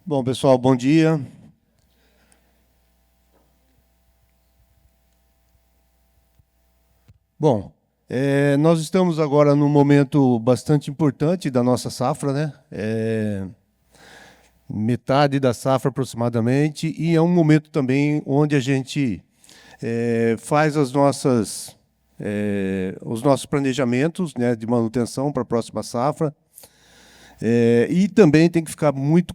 Bom, pessoal, bom dia. Bom, nós estamos agora num momento bastante importante da nossa safra, né? Metade da safra aproximadamente, e é um momento também onde a gente faz os nossos planejamentos, né, de manutenção para a próxima safra. E também tem que ficar muito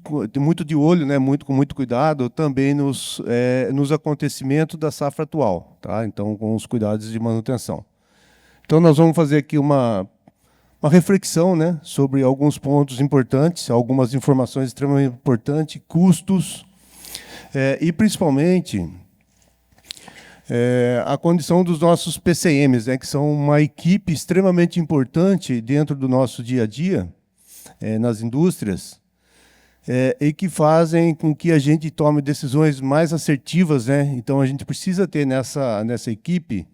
de olho, né, com muito cuidado, também nos acontecimentos da safra atual, tá? Então, com os cuidados de manutenção. Então, nós vamos fazer aqui uma reflexão, né, sobre alguns pontos importantes, algumas informações extremamente importantes, custos, e, principalmente, a condição dos nossos PCMs, né, que são uma equipe extremamente importante dentro do nosso dia a dia, nas indústrias, e que fazem com que a gente tome decisões mais assertivas, né? Então, a gente precisa ter nessa equipe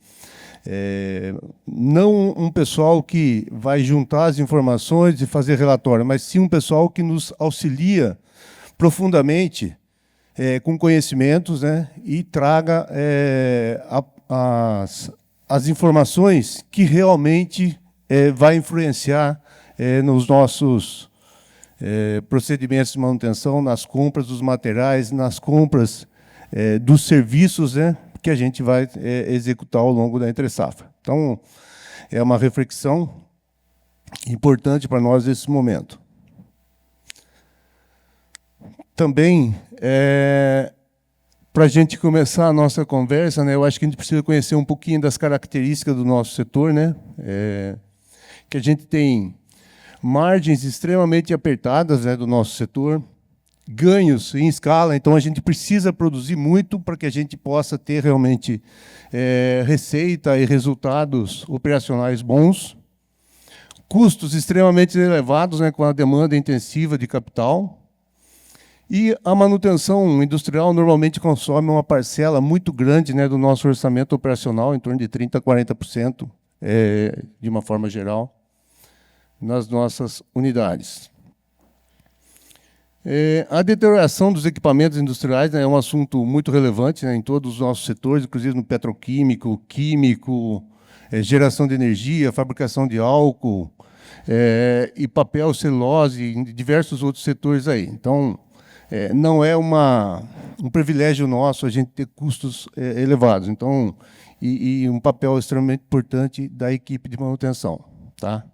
não um pessoal que vai juntar as informações e fazer relatório, mas sim um pessoal que nos auxilia profundamente com conhecimentos, né? E traga as informações que realmente vai influenciar nos nossos procedimentos de manutenção, nas compras dos materiais, nas compras dos serviços, né, que a gente vai executar ao longo da entre-safra. Então, é uma reflexão importante para nós nesse momento. Também, para a gente começar a nossa conversa, né, eu acho que a gente precisa conhecer um pouquinho das características do nosso setor, né, que a gente tem margens extremamente apertadas, né, do nosso setor, ganhos em escala, então a gente precisa produzir muito para que a gente possa ter realmente receita e resultados operacionais bons, custos extremamente elevados, né, com a demanda intensiva de capital, e a manutenção industrial normalmente consome uma parcela muito grande, né, do nosso orçamento operacional, em torno de 30% a 40%, de uma forma geral, nas nossas unidades. A deterioração dos equipamentos industriais, né, é um assunto muito relevante, né, em todos os nossos setores, inclusive no petroquímico, químico, geração de energia, fabricação de álcool, e papel, celulose, em diversos outros setores aí. Então, não é um privilégio nosso a gente ter custos elevados. Então, e um papel extremamente importante da equipe de manutenção, tá?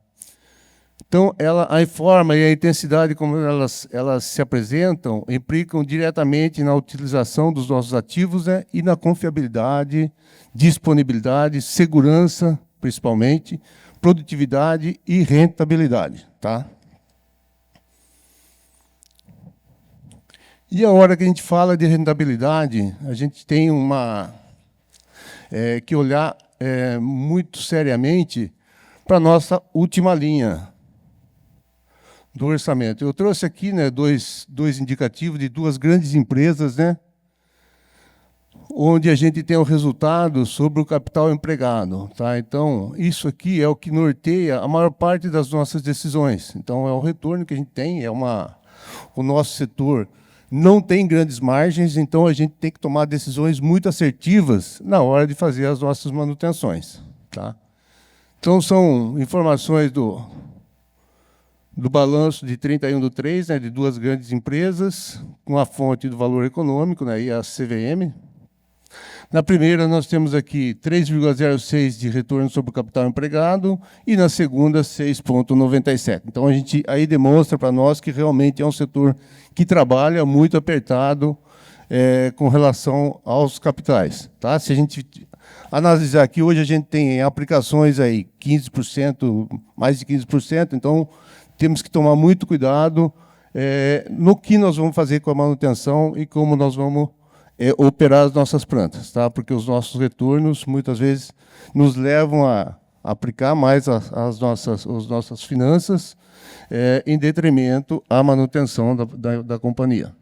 Então, a forma e a intensidade como elas se apresentam implicam diretamente na utilização dos nossos ativos, né, e na confiabilidade, disponibilidade, segurança, principalmente, produtividade e rentabilidade, tá? E a hora que a gente fala de rentabilidade, a gente tem que olhar muito seriamente para a nossa última linha do orçamento. Eu trouxe aqui, né, dois indicativos de duas grandes empresas, né, onde a gente tem o resultado sobre o capital empregado, tá? Então, isso aqui é o que norteia a maior parte das nossas decisões. Então, é o retorno que a gente tem, o nosso setor não tem grandes margens, então a gente tem que tomar decisões muito assertivas na hora de fazer as nossas manutenções, tá? Então, são informações do balanço de 31/3, né, de duas grandes empresas, com a fonte do valor econômico, né, e a CVM. Na primeira, nós temos aqui 3,06 de retorno sobre o capital empregado, e na segunda, 6,97. Então, a gente aí demonstra para nós que realmente é um setor que trabalha muito apertado com relação aos capitais, tá? Se a gente analisar aqui, hoje a gente tem aplicações aí 15%, mais de 15%, então temos que tomar muito cuidado no que nós vamos fazer com a manutenção e como nós vamos operar as nossas plantas, tá? Porque os nossos retornos, muitas vezes, nos levam a aplicar mais as nossas finanças em detrimento à manutenção da companhia.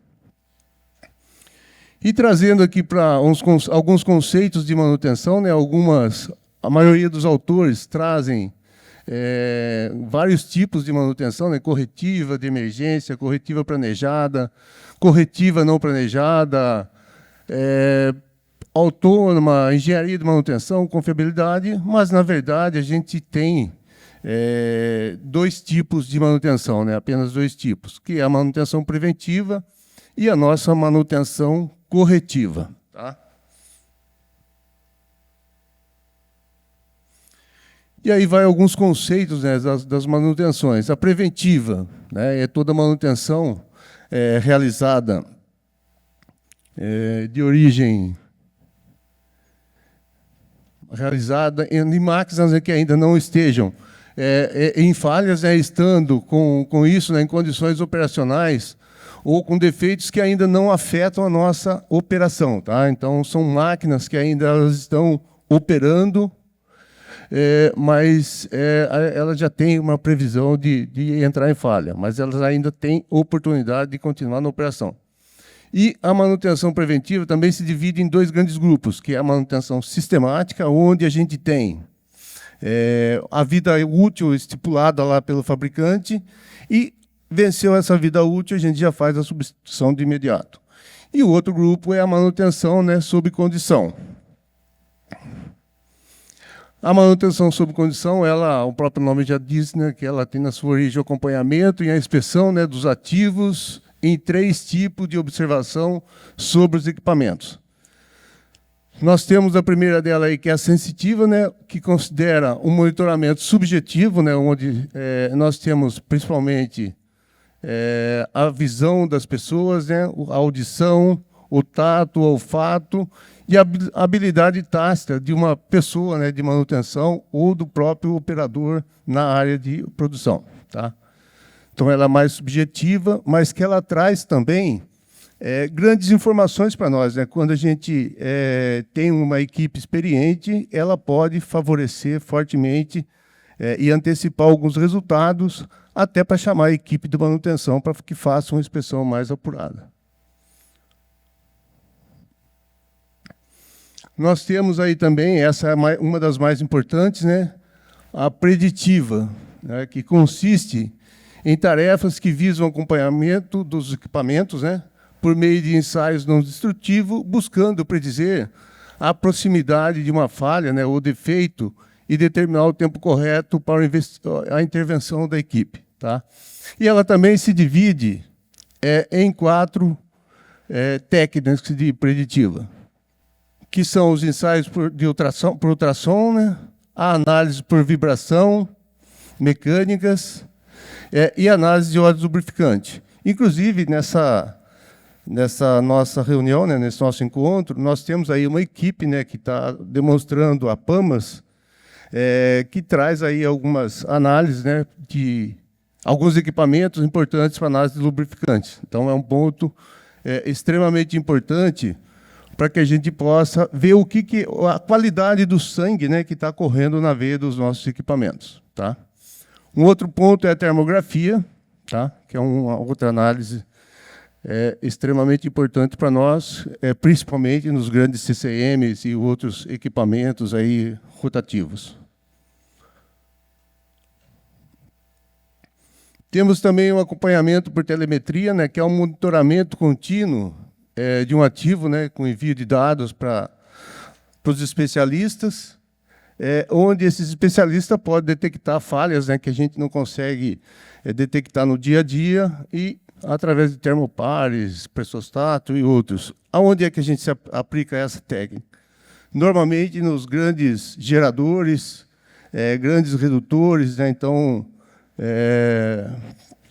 E trazendo aqui para alguns conceitos de manutenção, né, a maioria dos autores trazem vários tipos de manutenção, né? Corretiva de emergência, corretiva planejada, corretiva não planejada, autônoma, engenharia de manutenção, confiabilidade, mas, na verdade, a gente tem dois tipos de manutenção, né? Apenas dois tipos, que é a manutenção preventiva e a nossa manutenção corretiva. Tá? E aí vai alguns conceitos, né, das manutenções. A preventiva, né, é toda manutenção realizada de origem realizada em máquinas que ainda não estejam em falhas, estando com isso, né, em condições operacionais ou com defeitos que ainda não afetam a nossa operação. Tá? Então, são máquinas que ainda elas estão operando, mas ela já tem uma previsão de entrar em falha, mas elas ainda têm oportunidade de continuar na operação. E a manutenção preventiva também se divide em dois grandes grupos, que é a manutenção sistemática, onde a gente tem a vida útil estipulada lá pelo fabricante, e venceu essa vida útil, a gente já faz a substituição de imediato. E o outro grupo é a manutenção, né, sob condição. A manutenção sob condição, o próprio nome já diz, né, que ela tem na sua origem o acompanhamento e a inspeção, né, dos ativos em 3 tipos de observação sobre os equipamentos. Nós temos a primeira dela aí, que é a sensitiva, né, que considera um monitoramento subjetivo, né, onde nós temos principalmente a visão das pessoas, né, a audição, o tato, o olfato e a habilidade tácita de uma pessoa, né, de manutenção ou do próprio operador na área de produção. Tá? Então, ela é mais subjetiva, mas que ela traz também grandes informações para nós. Né? Quando a gente tem uma equipe experiente, ela pode favorecer fortemente e antecipar alguns resultados, até para chamar a equipe de manutenção para que faça uma inspeção mais apurada. Nós temos aí também, essa é uma das mais importantes, né, a preditiva, né, que consiste em tarefas que visam o acompanhamento dos equipamentos, né, por meio de ensaios não destrutivos, buscando predizer a proximidade de uma falha, né, ou defeito, e determinar o tempo correto para a intervenção da equipe. Tá? E ela também se divide em 4 técnicas de preditiva, que são os ensaios por ultrassom, né? A análise por vibração, mecânicas e análise de óleos lubrificantes. Inclusive, nessa nossa reunião, né, nesse nosso encontro, nós temos aí uma equipe, né, que está demonstrando a PAMAS, que traz aí algumas análises, né, de alguns equipamentos importantes para análise de lubrificantes. Então, é um ponto extremamente importante para que a gente possa ver a qualidade do sangue, né, que está correndo na veia dos nossos equipamentos. Tá? Um outro ponto é a termografia, tá? Que é uma outra análise extremamente importante para nós, principalmente nos grandes CCMs e outros equipamentos aí rotativos. Temos também um acompanhamento por telemetria, né, que é um monitoramento contínuo de um ativo, né, com envio de dados para os especialistas, onde esses especialistas podem detectar falhas, né, que a gente não consegue detectar no dia a dia, e através de termopares, pressostato e outros. Aonde é que a gente aplica essa técnica? Normalmente nos grandes geradores, grandes redutores, né, então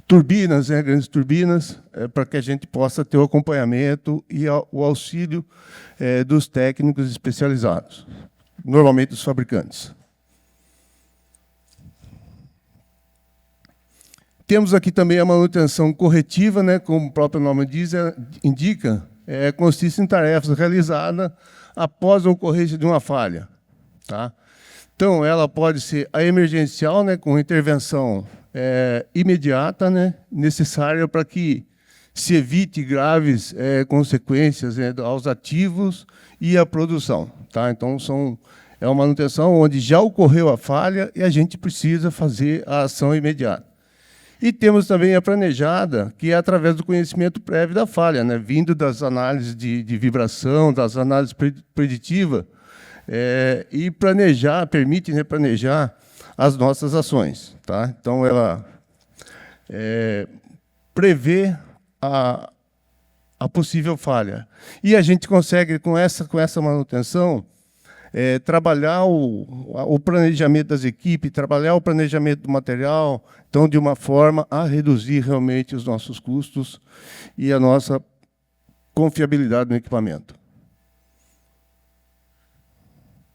turbinas, né, grandes turbinas, para que a gente possa ter o acompanhamento e o auxílio dos técnicos especializados, normalmente dos fabricantes. Temos aqui também a manutenção corretiva, né, como o próprio nome indica, consiste em tarefas realizadas após a ocorrência de uma falha. Tá? Então, ela pode ser a emergencial, né, com intervenção imediata, né, necessária para que se evite graves consequências, né, aos ativos e à produção. Tá? Então, É uma manutenção onde já ocorreu a falha e a gente precisa fazer a ação imediata. E temos também a planejada, que é através do conhecimento prévio da falha, né, vindo das análises de vibração, das análises preditivas, e planejar, permite, né, planejar as nossas ações. Tá? Então, ela prevê a possível falha. E a gente consegue, com essa manutenção, trabalhar o planejamento das equipes, trabalhar o planejamento do material, então, de uma forma a reduzir realmente os nossos custos e a nossa confiabilidade no equipamento.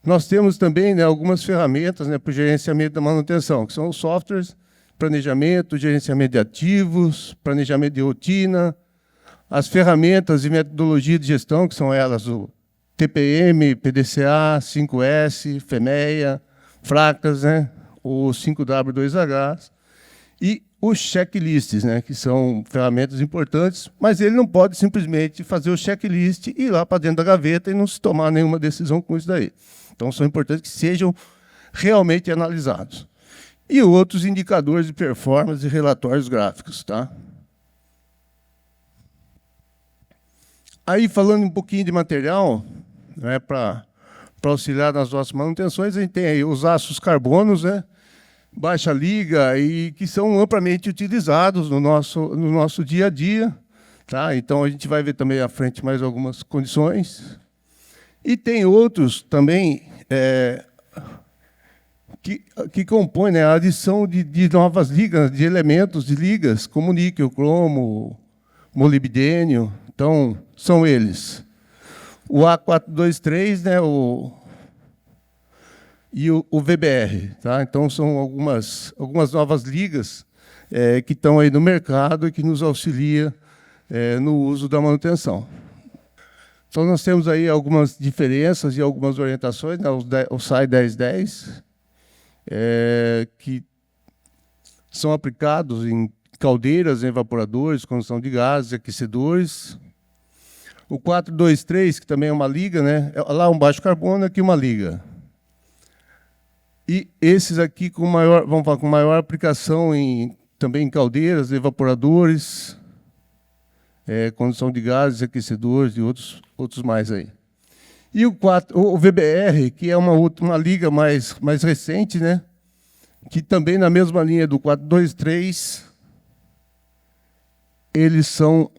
Nós temos também, né, algumas ferramentas, né, para o gerenciamento da manutenção, que são os softwares, planejamento, gerenciamento de ativos, planejamento de rotina, as ferramentas e metodologia de gestão, que são elas o TPM, PDCA, 5S, FEMEA, Fractas, né, o 5W2H, e os checklists, né, que são ferramentas importantes, mas ele não pode simplesmente fazer o checklist e ir lá para dentro da gaveta e não se tomar nenhuma decisão com isso daí. Então, são importantes que sejam realmente analisados. E outros indicadores de performance e relatórios gráficos. Tá? Aí, falando um pouquinho de material, né, para auxiliar nas nossas manutenções, a gente tem aí os aços carbonos, né, baixa liga, e que são amplamente utilizados no nosso dia a dia. Tá? Então, a gente vai ver também à frente mais algumas condições. E tem outros também que compõem, né, a adição de novas ligas, de elementos de ligas, como níquel, cromo, molibdênio. Então, são eles. O A423, né, e o VBR. Tá? Então, são algumas novas ligas que estão aí no mercado e que nos auxiliam no uso da manutenção. Então, nós temos aí algumas diferenças e algumas orientações, né, o SAI 1010, que são aplicados em caldeiras, evaporadores, condução de gases, aquecedores. O 423, que também é uma liga, né, lá um baixo carbono, aqui uma liga. E esses aqui vamos falar, com maior aplicação também em caldeiras, evaporadores, condução de gases, aquecedores e outros mais aí. E o VBR, que é uma liga mais recente, né, que também na mesma linha do 423, eles são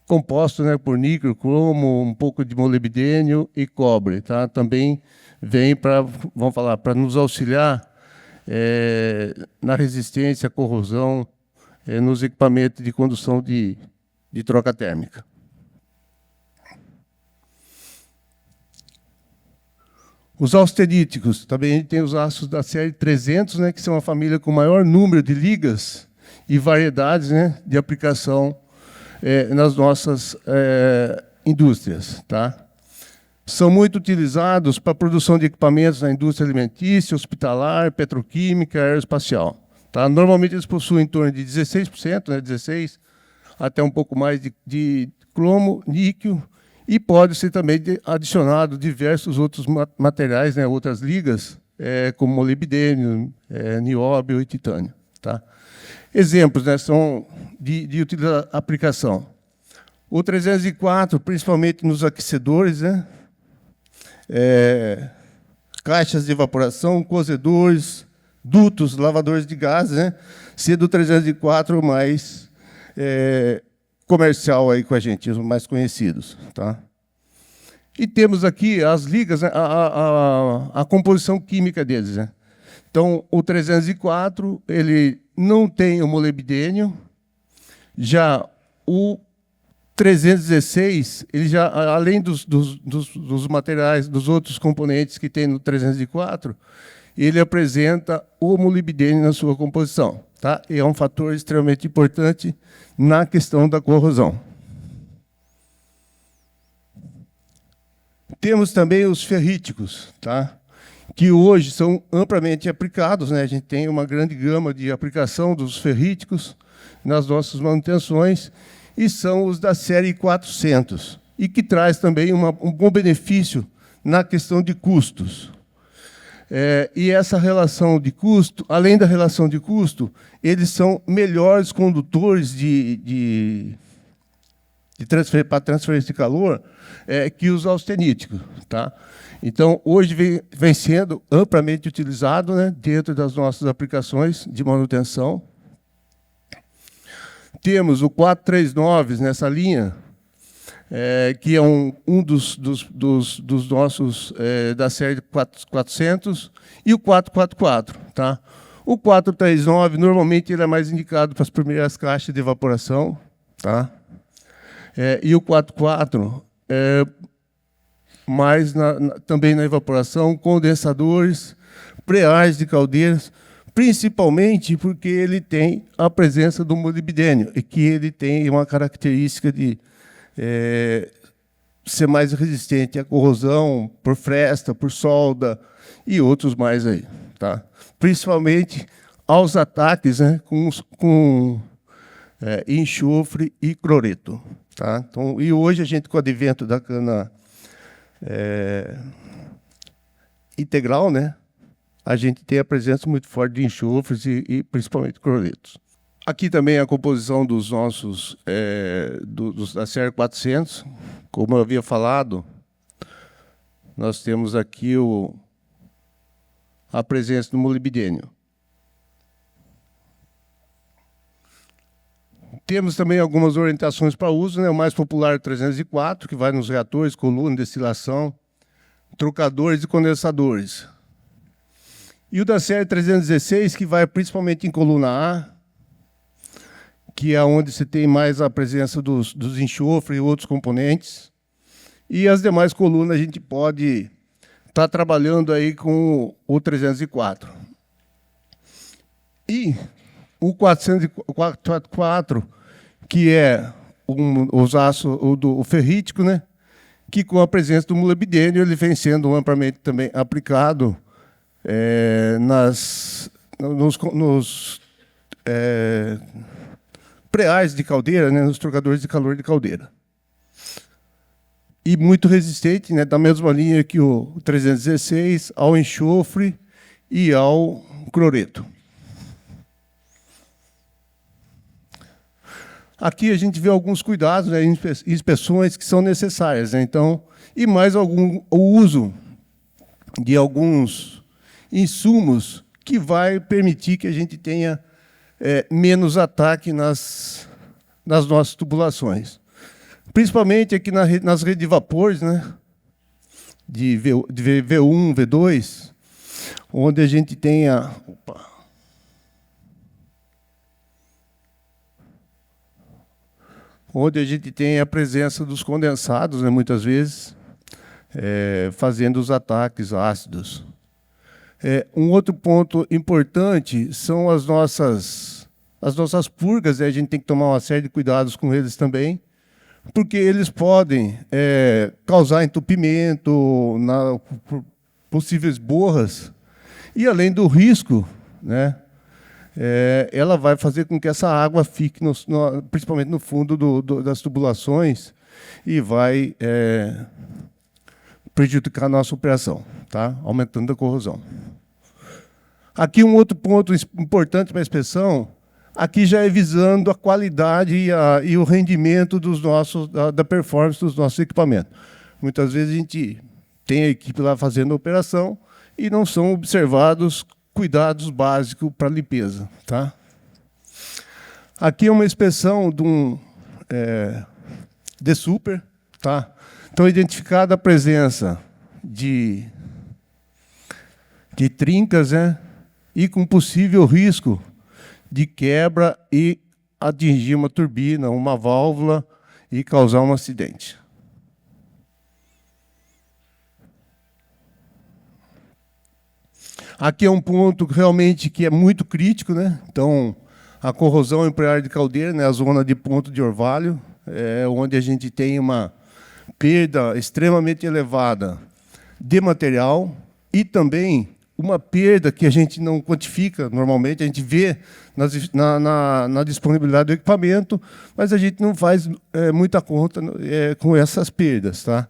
compostos, né, por níquel, cromo, um pouco de molibdênio e cobre. Tá? Também vem vamos falar, para nos auxiliar na resistência à corrosão nos equipamentos de condução de troca térmica. Os austeríticos, também a gente tem os aços da série 300, né, que são a família com maior número de ligas e variedades, né, de aplicação nas nossas indústrias. Tá? São muito utilizados para a produção de equipamentos na indústria alimentícia, hospitalar, petroquímica, aeroespacial. Tá? Normalmente, eles possuem em torno de 16%, né, 16%, até um pouco mais de cromo, níquel, e pode ser também adicionado diversos outros materiais, né, outras ligas, como molibdênio, nióbio e titânio. Tá? Exemplos, né, são de aplicação. O 304, principalmente nos aquecedores, né, caixas de evaporação, cozedores, dutos, lavadores de gases, né, sendo o 304 mais comercial aí com a gente, os mais conhecidos. Tá? E temos aqui as ligas, né, a composição química deles. Né? Então, o 304, ele não tem o molibdênio, já o 316, ele já, além dos materiais, dos outros componentes que tem no 304, ele apresenta o molibdênio na sua composição. Tá? E é um fator extremamente importante na questão da corrosão. Temos também os ferríticos, tá? Que hoje são amplamente aplicados. Né? A gente tem uma grande gama de aplicação dos ferríticos nas nossas manutenções, e são os da série 400. e que traz também um bom benefício na questão de custos. E essa relação de custo, além da relação de custo, eles são melhores condutores para transferência de calor que os austeníticos. Tá? Então, hoje vem sendo amplamente utilizado, né, dentro das nossas aplicações de manutenção. Temos o 439 nessa linha, que é um dos nossos, da série 400, e o 444. Tá? O 439, normalmente, ele é mais indicado para as primeiras caixas de evaporação. Tá? E o 44, mais também na evaporação, condensadores, pré-ars de caldeiras, principalmente porque ele tem a presença do molibdênio, e que ele tem uma característica de ser mais resistente à corrosão, por fresta, por solda e outros mais aí. Tá? Principalmente aos ataques, né, com enxofre e cloreto. Tá? Então, e hoje, a gente, com o advento da cana integral, né, a gente tem a presença muito forte de enxofres e principalmente cloretos. Aqui também a composição dos nossos, da série 400. Como eu havia falado, nós temos aqui a presença do molibdênio. Temos também algumas orientações para uso, né? O mais popular é o 304, que vai nos reatores, colunas, destilação, trocadores e condensadores. E o da série 316, que vai principalmente em coluna A, que é onde você tem mais a presença dos enxofres e outros componentes. E as demais colunas a gente pode estar trabalhando aí com o 304. E o 404, que é o ferrítico, né? Que com a presença do molibdênio ele vem sendo amplamente também aplicado nos pré-ars de caldeira, né, nos trocadores de calor de caldeira. E muito resistente, né, da mesma linha que o 316, ao enxofre e ao cloreto. Aqui a gente vê alguns cuidados, né, inspeções que são necessárias. Né, então, e mais o uso de alguns insumos que vai permitir que a gente tenha menos ataque nas nossas tubulações. Principalmente aqui nas redes de vapores, né, de V1, V2, onde a gente tem a presença dos condensados, né, muitas vezes, fazendo os ataques ácidos. Um outro ponto importante são as nossas purgas, né? A gente tem que tomar uma série de cuidados com eles também, porque eles podem causar entupimento, possíveis borras, e além do risco, né, ela vai fazer com que essa água fique, principalmente no fundo das tubulações, e vai prejudicar a nossa operação, tá? Aumentando a corrosão. Aqui um outro ponto importante para a inspeção, aqui já é visando a qualidade e o rendimento da performance dos nossos equipamentos. Muitas vezes a gente tem a equipe lá fazendo a operação e não são observados cuidados básicos para limpeza. Tá? Aqui é uma inspeção de um D-Super. Tá? Então, identificada a presença de trincas, né? E com possível risco de quebra e atingir uma turbina, uma válvula e causar um acidente. Aqui é um ponto realmente que é muito crítico, né? Então, a corrosão em pré-ar de caldeira, né? A zona de ponto de orvalho, onde a gente tem uma perda extremamente elevada de material e também uma perda que a gente não quantifica normalmente, a gente vê na disponibilidade do equipamento, mas a gente não faz muita conta com essas perdas, tá?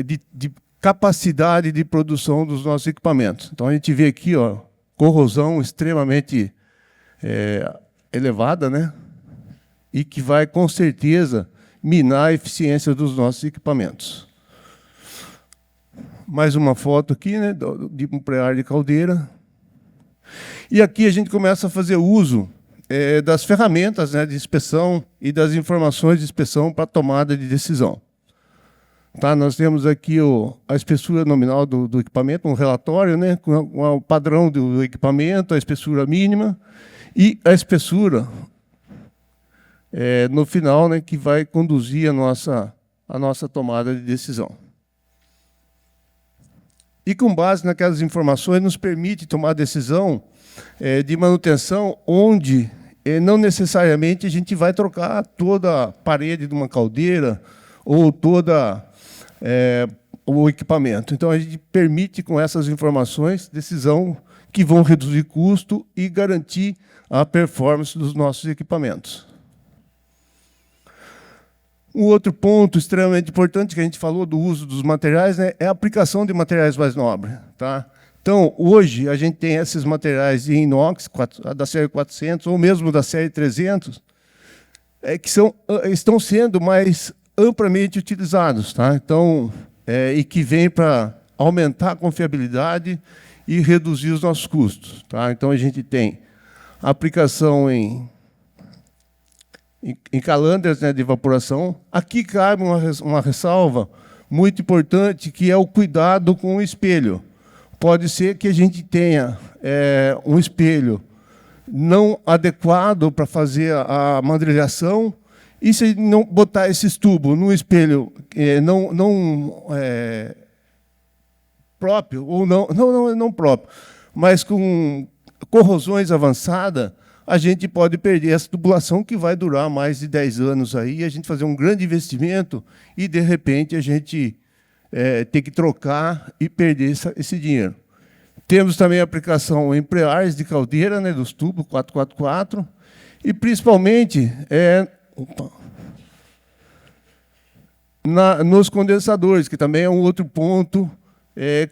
De capacidade de produção dos nossos equipamentos. Então, a gente vê aqui, ó, corrosão extremamente elevada, né? E que vai, com certeza, minar a eficiência dos nossos equipamentos. Mais uma foto aqui, né, de um pré-ar de caldeira. E aqui a gente começa a fazer uso das ferramentas, né, de inspeção e das informações de inspeção para tomada de decisão. Tá, nós temos aqui a espessura nominal do equipamento, um relatório, né, com o padrão do equipamento, a espessura mínima e a espessura no final, né, que vai conduzir a nossa tomada de decisão. E, com base naquelas informações, nos permite tomar decisão de manutenção onde não necessariamente a gente vai trocar toda a parede de uma caldeira ou toda o equipamento. Então, a gente permite, com essas informações, decisão que vão reduzir custo e garantir a performance dos nossos equipamentos. Um outro ponto extremamente importante que a gente falou do uso dos materiais, né, é a aplicação de materiais mais nobres. Tá? Então, hoje, a gente tem esses materiais de inox, da série 400, ou mesmo da série 300, que estão sendo mais amplamente utilizados. Tá? Então, e que vêm para aumentar a confiabilidade e reduzir os nossos custos. Tá? Então, a gente tem aplicação em calandras, né, de evaporação. Aqui cabe uma ressalva muito importante, que é o cuidado com o espelho. Pode ser que a gente tenha um espelho não adequado para fazer a mandrilhação, e se não botar esses tubos no espelho não próprio, ou não próprio, mas com corrosões avançadas, a gente pode perder essa tubulação que vai durar mais de 10 anos aí, a gente fazer um grande investimento e, de repente, a gente ter que trocar e perder esse dinheiro. Temos também a aplicação em pré-ars de caldeira, né, dos tubos 444, e, principalmente, nos condensadores, que também é um outro ponto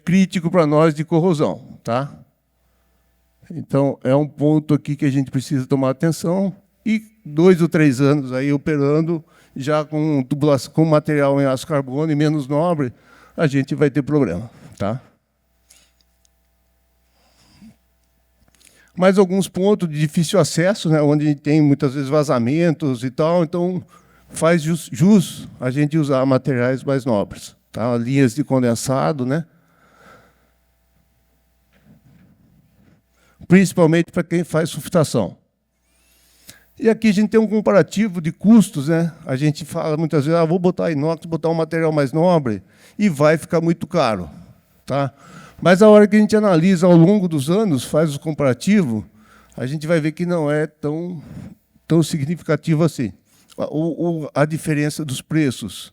crítico para nós de corrosão. Tá? Então, é um ponto aqui que a gente precisa tomar atenção, e 2 ou 3 anos aí operando, já com tubulação, com material em aço carbono e menos nobre, a gente vai ter problema. Tá? Mais alguns pontos de difícil acesso, né, onde a gente tem muitas vezes vazamentos e tal, então faz jus a gente usar materiais mais nobres. Tá? Linhas de condensado, né? Principalmente para quem faz sulfitação. E aqui a gente tem um comparativo de custos, né? A gente fala muitas vezes, vou botar inox, botar um material mais nobre, e vai ficar muito caro. Tá? Mas a hora que a gente analisa ao longo dos anos, faz o comparativo, a gente vai ver que não é tão significativo assim. A diferença dos preços.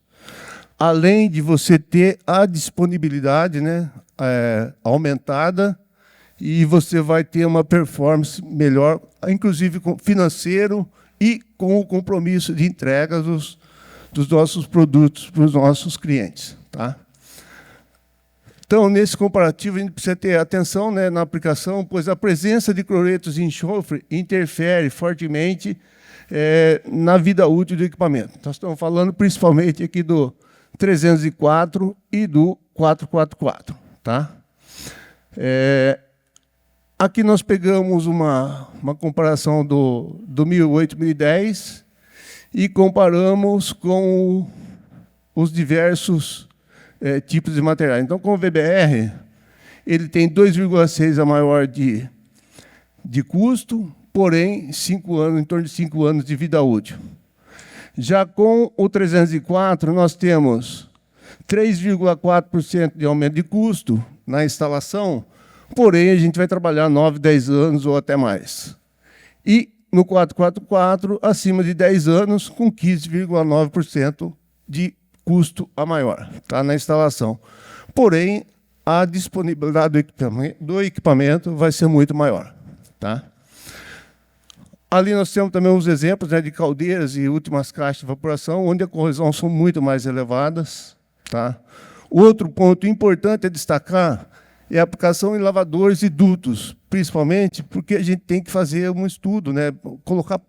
Além de você ter a disponibilidade, né, aumentada, e você vai ter uma performance melhor, inclusive financeiro e com o compromisso de entrega dos nossos produtos para os nossos clientes. Tá? Então, nesse comparativo, a gente precisa ter atenção, né, na aplicação, pois a presença de cloretos e enxofre interfere fortemente na vida útil do equipamento. Nós estamos falando principalmente aqui do 304 e do 444. Tá? Aqui nós pegamos uma comparação do 1008 e 1010 e comparamos com os diversos tipos de materiais. Então, com o VBR, ele tem 2,6 a maior de custo, porém, 5 anos, em torno de 5 anos de vida útil. Já com o 304, nós temos 3,4% de aumento de custo na instalação, porém, a gente vai trabalhar 9, 10 anos ou até mais. E no 444, acima de 10 anos, com 15,9% de custo a maior, tá, na instalação. Porém, a disponibilidade do equipamento vai ser muito maior. Tá? Ali nós temos também os exemplos, né, de caldeiras e últimas caixas de evaporação, onde a corrosão são muito mais elevadas. Tá? Outro ponto importante a destacar é a aplicação em lavadores e dutos, principalmente porque a gente tem que fazer um estudo, né, colocar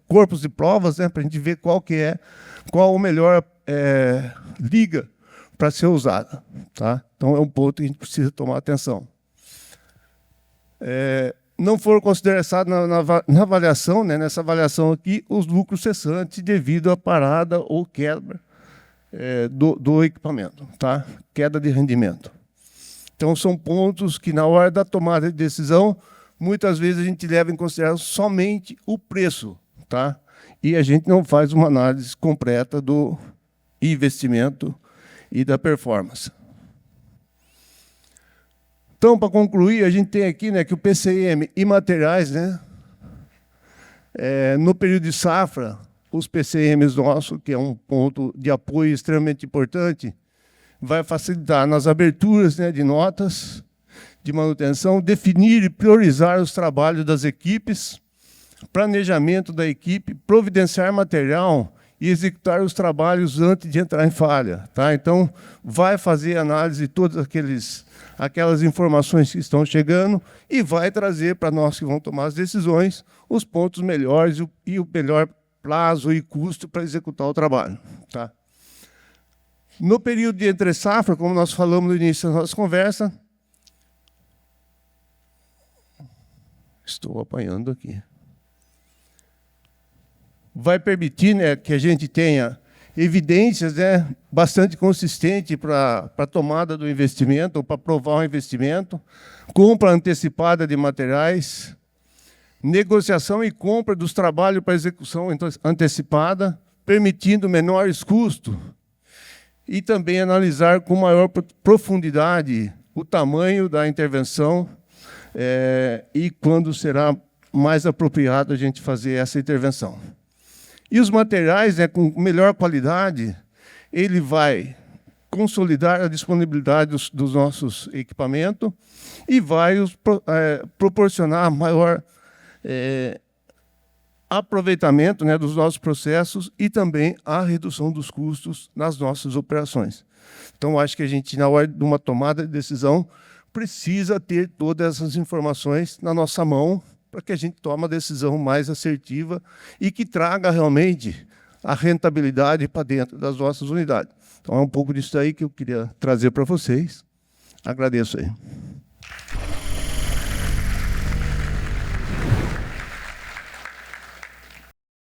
corpos de provas, né, para a gente ver qual a melhor liga para ser usada. Tá? Então, é um ponto que a gente precisa tomar atenção. Não foram considerados na avaliação, né, nessa avaliação aqui, os lucros cessantes devido à parada ou quebra do equipamento, tá? Queda de rendimento. Então, são pontos que, na hora da tomada de decisão, muitas vezes a gente leva em consideração somente o preço, tá? E a gente não faz uma análise completa do investimento e da performance. Então, para concluir, a gente tem aqui, né, que o PCM e materiais, né, no período de safra, os PCMs nossos, que é um ponto de apoio extremamente importante, vai facilitar nas aberturas, né, de notas de manutenção, definir e priorizar os trabalhos das equipes, planejamento da equipe, providenciar material e executar os trabalhos antes de entrar em falha. Tá? Então, vai fazer análise de todas aquelas informações que estão chegando e vai trazer para nós que vamos tomar as decisões os pontos melhores e o melhor prazo e custo para executar o trabalho. Tá? No período de entre-safra, como nós falamos no início da nossa conversa, estou apanhando aqui, vai permitir, né, que a gente tenha evidências, né, bastante consistentes para a tomada do investimento, ou para aprovar o investimento, compra antecipada de materiais, negociação e compra dos trabalhos para execução antecipada, permitindo menores custos, e também analisar com maior profundidade o tamanho da intervenção e quando será mais apropriado a gente fazer essa intervenção. E os materiais, né, com melhor qualidade, ele vai consolidar a disponibilidade dos nossos equipamentos e vai proporcionar maior aproveitamento, né, dos nossos processos e também a redução dos custos nas nossas operações. Então, acho que a gente, na hora de uma tomada de decisão, precisa ter todas essas informações na nossa mão para que a gente tome uma decisão mais assertiva e que traga realmente a rentabilidade para dentro das nossas unidades. Então, é um pouco disso aí que eu queria trazer para vocês. Agradeço aí.